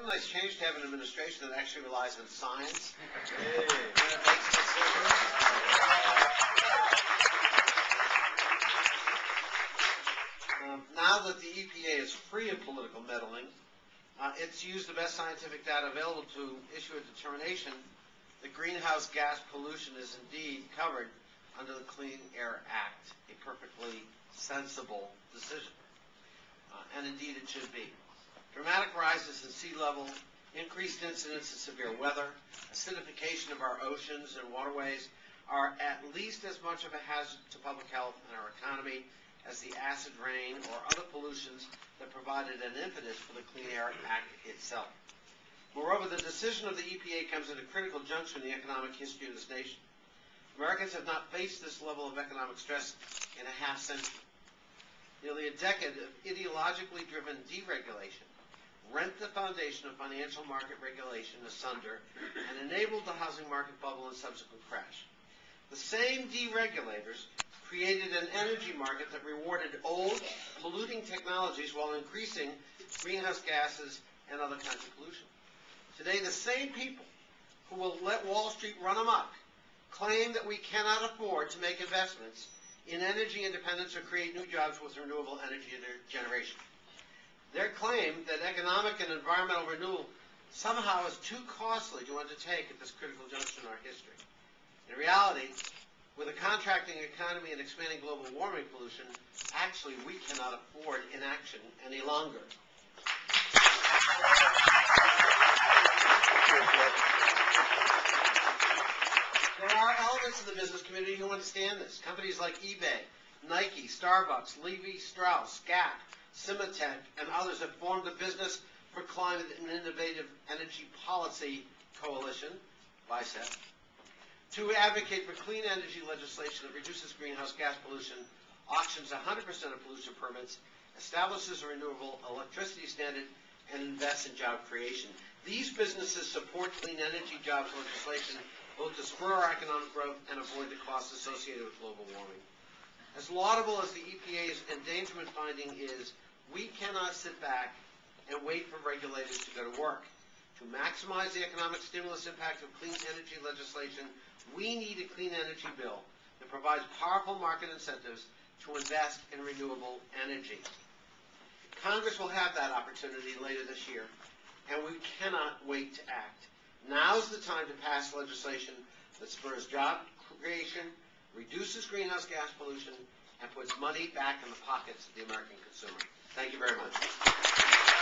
nice change to have an administration that actually relies on science. Now that the EPA is free of political meddling, it's used the best scientific data available to issue a determination that greenhouse gas pollution is indeed covered under the Clean Air Act, a perfectly sensible decision. And indeed it should be. Dramatic rises in sea level, increased incidence of severe weather, acidification of our oceans and waterways are at least as much of a hazard to public health and our economy as the acid rain or other pollutions that provided an impetus for the Clean Air Act itself. Moreover, the decision of the EPA comes at a critical juncture in the economic history of this nation. Americans have not faced this level of economic stress in a half century. Nearly a decade of ideologically driven deregulation rent the foundation of financial market regulation asunder and enabled the housing market bubble and subsequent crash. The same deregulators created an energy market that rewarded old, polluting technologies while increasing greenhouse gases and other kinds of pollution. Today, the same people who will let Wall Street run amok claim that we cannot afford to make investments in energy independence or create new jobs with renewable energy generation. Their claim that economic and environmental renewal somehow is too costly to undertake at this critical juncture in our history. In reality, with a contracting economy and expanding global warming pollution, actually we cannot afford inaction any longer. There are elements of the business community who understand this. Companies like eBay, Nike, Starbucks, Levi-Strauss, Gap, Cimatech, and others have formed the Business for Climate and Innovative Energy Policy Coalition, BICEP, to advocate for clean energy legislation that reduces greenhouse gas pollution, auctions 100% of pollution permits, establishes a renewable electricity standard, and invests in job creation. These businesses support clean energy jobs legislation both to spur our economic growth and avoid the costs associated with global warming. As laudable as the EPA's endangerment finding is, we cannot sit back and wait for regulators to go to work. To maximize the economic stimulus impact of clean energy legislation, we need a clean energy bill that provides powerful market incentives to invest in renewable energy. Congress will have that opportunity later this year, and we cannot wait to act. Now's the time to pass legislation that spurs job creation, reduces greenhouse gas pollution, and puts money back in the pockets of the American consumer. Thank you very much.